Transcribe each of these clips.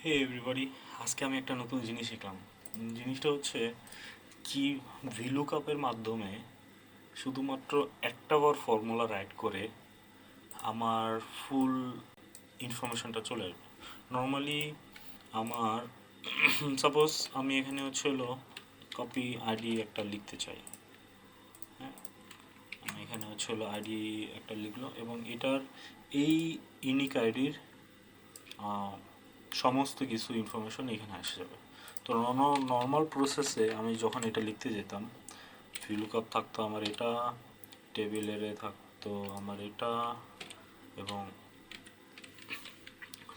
হে everybody, আজকে আমি একটা নতুন জিনিস শিখলাম। জিনিসটা হচ্ছে কি, ভিলুকআপের মাধ্যমে শুধুমাত্র একটা বার ফর্মুলা রাইট করে আমার ফুল ইনফরমেশনটা চলে আসবে। নর্মালি আমার সাপোজ আমি এখানে কপি আইডি একটা লিখতে চাই। হ্যাঁ, আমি এখানে আইডি একটা লিখলো এবং এটার এই ইউনিক আইডির সমস্ত কিছু ইনফরমেশন এখানে আসে যাবে। তো নর্মাল প্রসেসে আমি যখন এটা লিখতে যেতাম, ভিলুকআপ থাকতো আমার এটা, টেবিলের থাকতো আমার এটা, এবং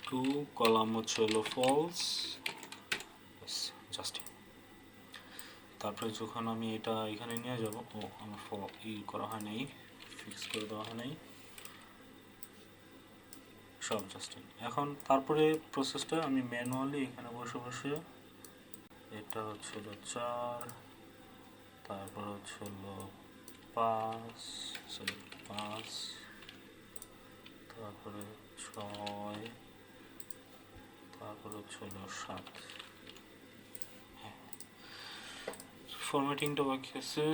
টু কলাম ফলস, জাস্ট। তারপরে যখন আমি এটা এখানে নিয়ে যাব, আমার করা হয় নাই, ফিক্স করে দেওয়া হয় নাই, সব জাস্ট। এখন তারপরে প্রসেসটা আমি ম্যানুয়ালি এখানে বসে বসে এটা 4, তারপর 5, তারপরে 6, তারপর 7। হ্যাঁ, ফরম্যাটিংটা বাকি আছে।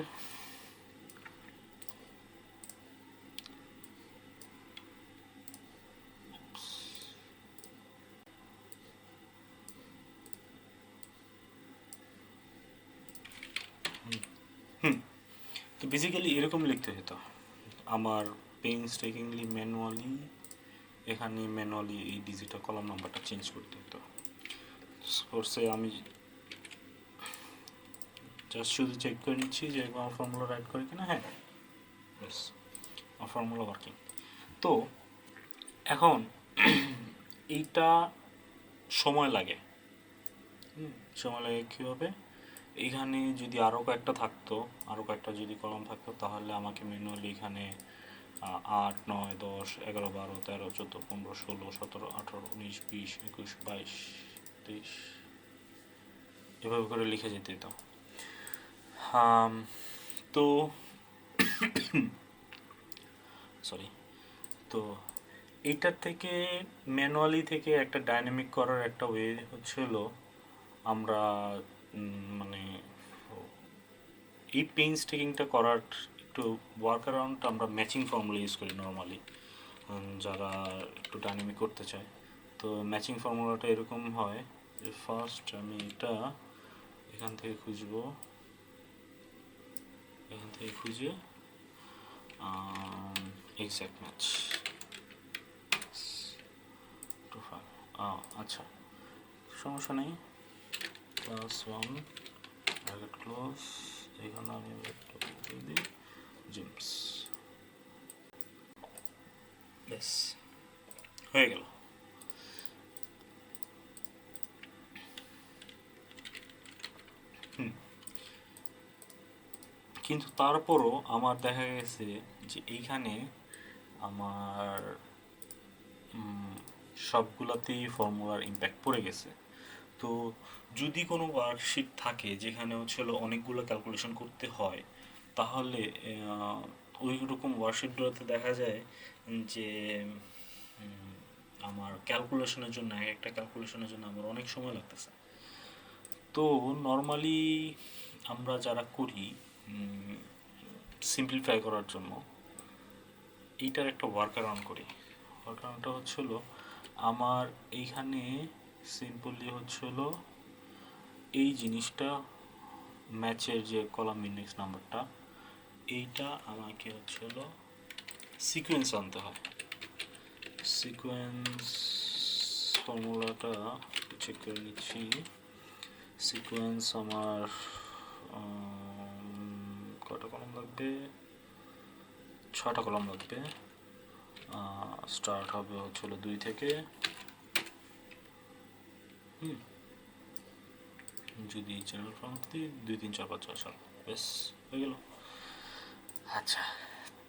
তো বেসিক্যালি এরকম লিখতে হতো আমার, পেইনস্টেকিংলি ম্যানুয়ালি এই ডিজিটাল কলাম নাম্বারটা চেঞ্জ করতে হতো। কোর্সে আমি জাস্ট শুধু চেক করে নিচ্ছি যে আমার ফর্মুলা রাইট করে কিনা। হ্যাঁ, ব্যাস, আমার ফর্মুলা ওয়ার্কিং। তো এখন এইটা সময় লাগে। কীভাবে, এখানে যদি আরও কয়েকটা যদি কলাম থাকতো, তাহলে আমাকে ম্যানুয়ালি এখানে 8, 9, 10, 11, 12, 13, 14, 15, 16, 17, 18, 19, 20, 21, 22, 23 এভাবে করে লিখে যেতে হতো। তো সরি, তো এইটার থেকে ম্যানুয়ালি থেকে একটা ডাইনামিক করার একটা ওয়ে আমরা মানে এই পেইনস্টেকিংটা করার একটু ওয়ার্ক অ্যারাউন্ড আমরা ম্যাচিং ফর্মুলা ইউজ করি নর্মালি, যারা একটু ডাইনামিক করতে চায়। তো ম্যাচিং ফর্মুলাটা এরকম হয় যে ফার্স্ট আমি এটা এখান থেকে খুঁজে এক্স্যাক্ট ম্যাচ। আচ্ছা, সমস্যা নেই। +1 ব্র্যাকেট ক্লোজ, এখানে আমি দিই জিমস। ব্যাস, হয়ে গেল। কিন্তু তারপরও আমার দেখা গেছে যে এইখানে আমার সবগুলাতেই ফর্মুলার ইম্প্যাক্ট পড়ে গেছে। তো যদি কোনো ওয়ার্কশিট থাকে যেখানে অনেকগুলো ক্যালকুলেশন করতে হয়, তাহলে ওই রকম ওয়ার্কশিটগুলোতে দেখা যায় যে আমার একটা ক্যালকুলেশনের জন্য আমার অনেক সময় লাগতেছে। তো নর্মালি আমরা যারা করি সিম্পলিফাই করার জন্য এইটার একটা ওয়ার্ক অ্যারাউন্ড করি। ওয়ার্ক অ্যারাউন্ডটা আমার এইখানে সিম্পলি এই জিনিসটা, ম্যাচের যে কলাম ইন্ডেক্স নাম্বারটা, এইটা আমাকে সিকোয়েন্স আনতে হয়। সিকোয়েন্স ফর্মুলাটা চেক করে নিচ্ছি। সিকোয়েন্স আমার কটা কলাম লাগবে? 6টা কলাম লাগবে। স্টার্ট হবে 2 থেকে। যদি জেনারেল ফর্ম দিই 2, 3, 4, 5, 6, 7, বেশ হয়ে গেল। আচ্ছা,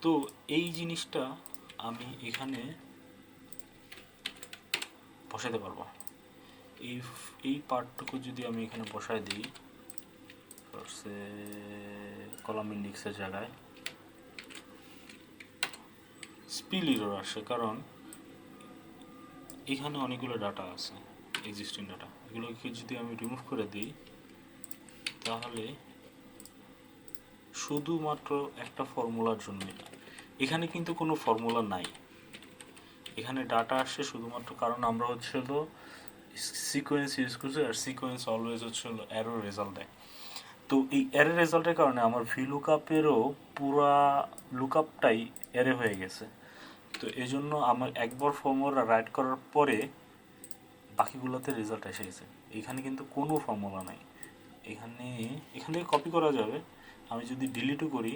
তো এই জিনিসটা আমি এখানে বসাতে পারবো। এই পার্টটুকু যদি আমি এখানে বসায় দিই, কলাম ইন্ডেক্সের জায়গায় স্পিল এরর আসে, কারণ এখানে অনেকগুলো ডাটা আছে। এক্সিস্টিং ডাটা, এগুলোকে যদি আমি রিমুভ করে দিই তাহলে শুধুমাত্র একটা ফর্মুলার জন্য, এখানে কিন্তু কোনো ফর্মুলা নাই, এখানে ডাটা আসছে শুধুমাত্র কারণ আমরা হচ্ছে হলো সিকোয়েন্স ইউজ করছি, আর সিকোয়েন্স অলওয়েজ হচ্ছে হলো এরর রেজাল্ট দেয়। তো এই এরর রেজাল্টের কারণে আমার VLOOKUP-এরও পুরা লুকআপটাই এরে হয়ে গেছে। তো এই জন্য আমার একবার ফর্মুলা রাইট করার পরে বাকিগুলোতে রেজাল্ট এসে গেছে। এখানে কিন্তু কোনো ফর্মুলা নাই, এখান থেকে কপি করা যাবে। আমি যদি ডিলিটও করি,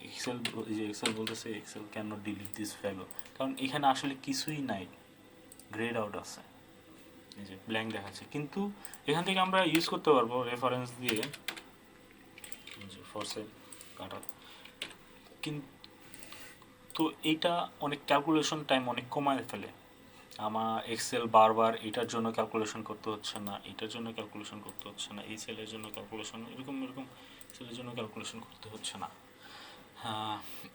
এক্সেল বলতেছে Excel can not delete this value, কারণ এখানে আসলে কিছুই নাই, গ্রেড আউট আছে, এই যে ব্ল্যাঙ্ক দেখাচ্ছে। কিন্তু এখান থেকে আমরা ইউজ করতে পারবো রেফারেন্স দিয়ে ফরসে কাটা। কিন্তু এইটা অনেক ক্যালকুলেশন টাইম অনেক কমায় ফেলে। আমার এক্সেল বারবার এটার জন্য ক্যালকুলেশন করতে হচ্ছে না, এটার জন্য ক্যালকুলেশন করতে হচ্ছে না, এই সেলের জন্য ক্যালকুলেশন, এরকম সেলের জন্য ক্যালকুলেশন করতে হচ্ছে না।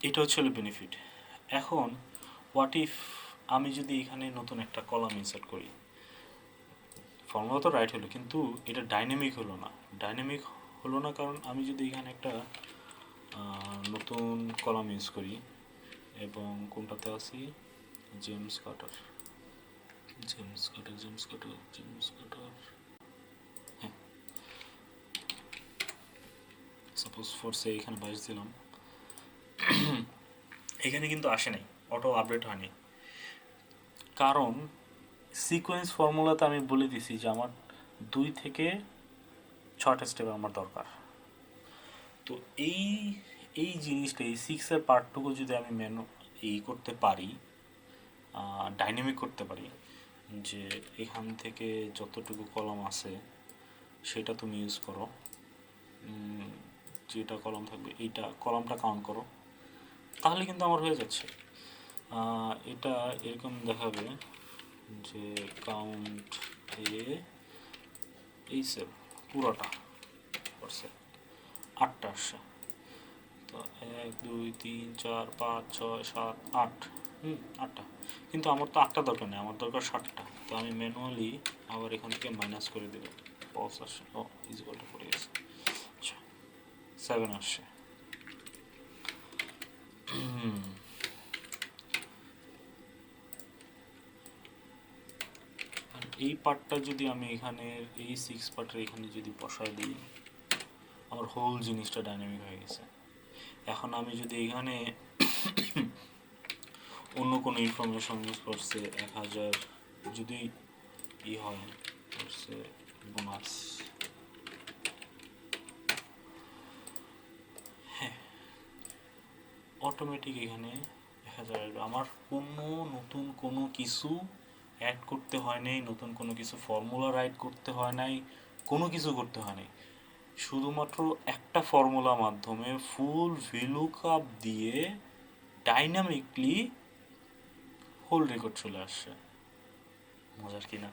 এটা হচ্ছে বেনিফিট। এখন হোয়াট ইফ আমি যদি এখানে নতুন একটা কলাম ইনসার্ট করি, ফর্মুলা তো রাইট হলো কিন্তু এটা ডাইনামিক হলো না কারণ আমি যদি এখানে একটা নতুন কলাম ইউজ করি এবং কোনটাতে আসি, জেমস কাটার, হ্যাঁ, সাপোজ ফোর্সে এখানে 22 দিলাম, এখানে কিন্তু আসে নাই, অটো আপডেট হয়নি, কারণ সিকোয়েন্স ফর্মুলাতে আমি বলে দিছি যে আমার 2 থেকে 6টা স্টেপ আমার দরকার। তো এই জিনিসটা, এই 6-এর পার্টটুকু যদি আমি করতে পারি, ডাইনামিক করতে পারি, যে এখান থেকে যতটুকু কলাম আছে সেটা তুমি ইউজ করো, যেটা কলাম থাকবে এইটা কলামটা কাউন্ট করো, তাহলে কিন্তু আমার হয়ে যাচ্ছে। এটা এরকম দেখাবে যে কাউন্ট এই সেল পুরোটা করছে 8টা আসছে। তো 1 2 3 4 5 6 7 8, 8টা, কিন্তু আমার তো 8টা দরকার নেই, আমার দরকার 7টা। তো আমি ম্যানুয়ালি আবার এখান থেকে মাইনাস করে দিলাম, ফলস আসছে, ও ইজিকলটা পড়ে গেছে, আচ্ছা 7 আসছে। এই পার্টটা যদি আমি এখানে এই 6 পার্টের এখানে যদি বসায় দিই, আমার হোল জিনিসটা ডাইনামিক হয়ে গেছে। এখন আমি যদি এখানে অন্য কোনো ইনফরমেশন ইউজ করছে 1000 যদি হয় করছে বোনাস, হ্যাঁ অটোমেটিক এখানে 1000 আমার নতুন কোনো কিছু অ্যাড করতে হয় নাই, নতুন কোনো কিছু ফর্মুলা রাইট করতে হয় নাই, কোনো কিছু করতে হয় নাই, শুধুমাত্র একটা ফর্মুলার মাধ্যমে ফুল VLOOKUP দিয়ে ডাইনামিকলি হোল রেকর্ড চলে আসছে। মজার কিনা?